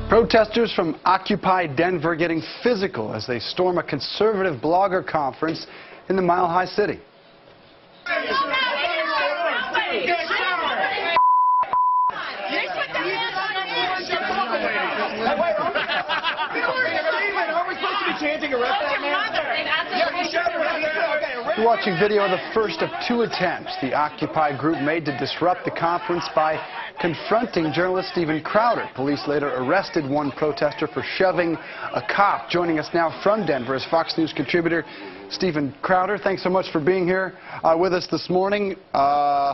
Protesters from Occupy Denver getting physical as they storm a conservative blogger conference in the Mile High City. You're watching video of the first of two attempts the Occupy group made to disrupt the conference by confronting journalist Steven Crowder. Police later arrested one protester for shoving a cop. Joining us now from Denver is Fox News contributor Steven Crowder. Thanks so much for being here with us this morning.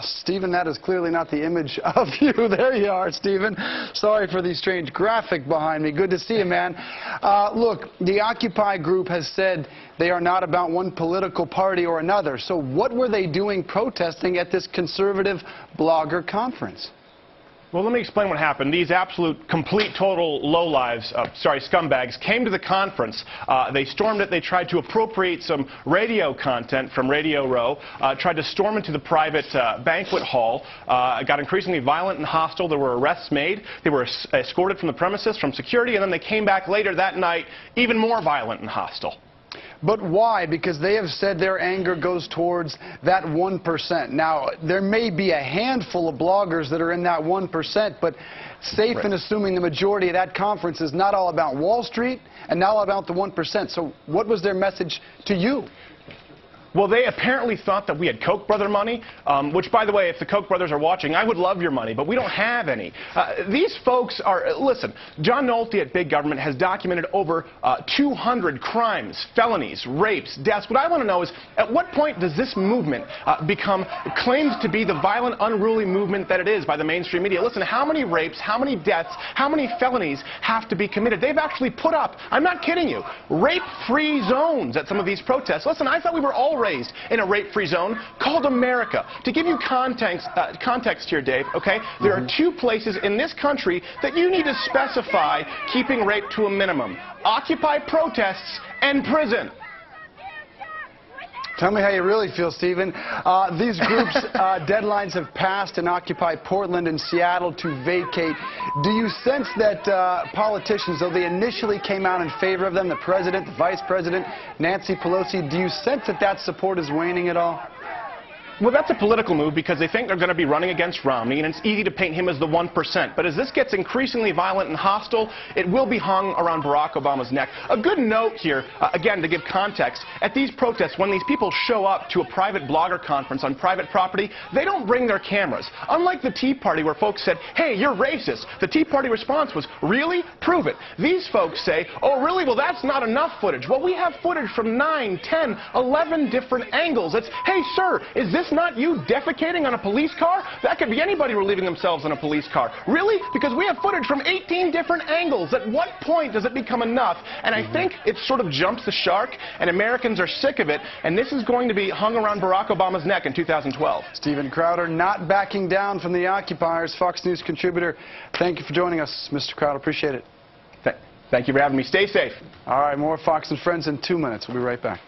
Steven, that is clearly not the image of you. There you are, Steven. Sorry for the strange graphic behind me. Good to see you, man. Look, the Occupy group has said they are not about one political party or another. So what were they doing protesting at this conservative blogger conference? Well, let me explain what happened. These absolute, complete, total lowlives, scumbags, came to the conference. They stormed it. They tried to appropriate some radio content from Radio Row, tried to storm into the private banquet hall, got increasingly violent and hostile. There were arrests made. They were escorted from the premises, from security, and then they came back later that night, even more violent and hostile. But why? Because they have said their anger goes towards that 1%. Now, there may be a handful of bloggers that are in that 1%, but safe in assuming the majority of that conference is not all about Wall Street and not all about the 1%. So what was their message to you? Well, they apparently thought that we had Koch brother money, which, by the way, if the Koch brothers are watching, I would love your money, but we don't have any. These folks are, listen, John Nolte at Big Government has documented over 200 crimes, felonies, rapes, deaths. What I want to know is, at what point does this movement become claimed to be the violent, unruly movement that it is by the mainstream media? Listen, how many rapes, how many deaths, how many felonies have to be committed? They've actually put up, I'm not kidding you, rape-free zones at some of these protests. Listen, I thought we were all raised in a rape-free zone called America. To give you context here, Dave, okay, there are two places in this country that you need to specify keeping rape to a minimum: Occupy protests and prison. Tell me how you really feel, Steven. These groups' deadlines have passed in Occupy Portland and Seattle to vacate. Do you sense that politicians, though they initially came out in favor of them, the president, the vice president, Nancy Pelosi, do you sense that that support is waning at all? Well, that's a political move because they think they're going to be running against Romney, and it's easy to paint him as the 1%. But as this gets increasingly violent and hostile, it will be hung around Barack Obama's neck. A good note here, again, to give context, at these protests, when these people show up to a private blogger conference on private property, they don't bring their cameras. Unlike the Tea Party, where folks said, hey, you're racist, the Tea Party response was, really? Prove it. These folks say, oh, really? Well, that's not enough footage. Well, we have footage from 9, 10, 11 different angles. It's, hey, sir, is this not you defecating on a police car? That could be anybody relieving themselves in a police car. Really? Because we have footage from 18 different angles. At what point does it become enough? And I think it sort of jumps the shark, and Americans are sick of it, and this is going to be hung around Barack Obama's neck in 2012. Steven Crowder not backing down from the occupiers. Fox News contributor, thank you for joining us, Mr. Crowder. Appreciate it. Thank you for having me. Stay safe. All right, more Fox and Friends in 2 minutes. We'll be right back.